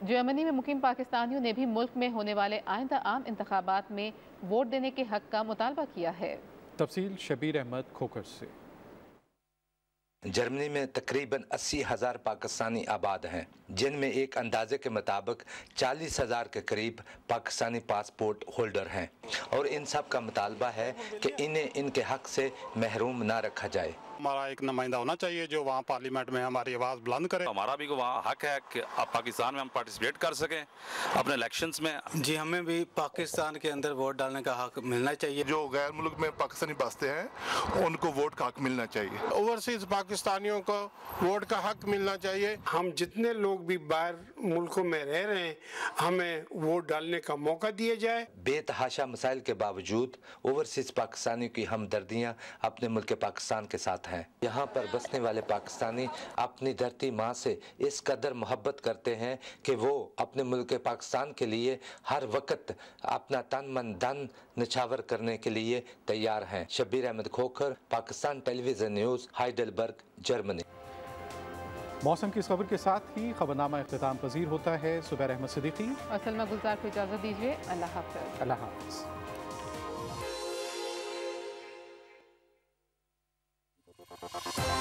Germany में मुकीम पाकिस्तानियों ने भी मुल्क में होने वाले आइंदा आम इंतखाबात में वोट देने के हक का मुतालबा किया है। तफसील शबीर अहमद खोकर से। जर्मनी में तकरीबन 80,000 पाकिस्तानी आबाद हैं, जिनमें एक अंदाजे के मुताबिक 40,000 के करीब पाकिस्तानी पासपोर्ट होल्डर हैं और इन सब का मुतालबा है कि इन्हें इनके हक से महरूम ना रखा जाए। हमारा एक नुमाइंदा होना चाहिए जो वहाँ पार्लियामेंट में हमारी आवाज़ बुलंद करे। हमारा भी वहाँ हक है कि अब पाकिस्तान में हम पार्टिसिपेट कर सकें अपने इलेक्शंस में। जी, हमें भी पाकिस्तान के अंदर वोट डालने का हक मिलना चाहिए। जो गैर मुल्क में पाकिस्तानी बसते हैं उनको वोट का हक मिलना चाहिए। ओवरसीज पाकिस्तानियों को वोट का हक मिलना चाहिए। हम जितने लोग भी बाहर मुल्कों में रह रहे हैं, हमें वोट डालने का मौका दिया जाए। बेतहाशा मसाइल के बावजूद ओवरसीज पाकिस्तानियों की हमदर्दियाँ अपने मुल्क पाकिस्तान के साथ हैं। यहाँ पर बसने वाले पाकिस्तानी अपनी धरती माँ से इस कदर मोहब्बत करते हैं कि वो अपने मुल्क पाकिस्तान के लिए हर वक्त अपना तन मन धन निछावर करने के लिए तैयार हैं। Shabir Ahmed Khokhar, Pakistan television news, Heidelberg, Germany. मौसम की इस खबर के साथ ही खबरनामा इख्तिताम पजीर होता है। सुबैर अहमद सिद्दीकी और सलमा गुलजार को इजाज़त दीजिए। अल्लाह हाफ़िज़। अल्लाह हाफ़िज़। Thank you.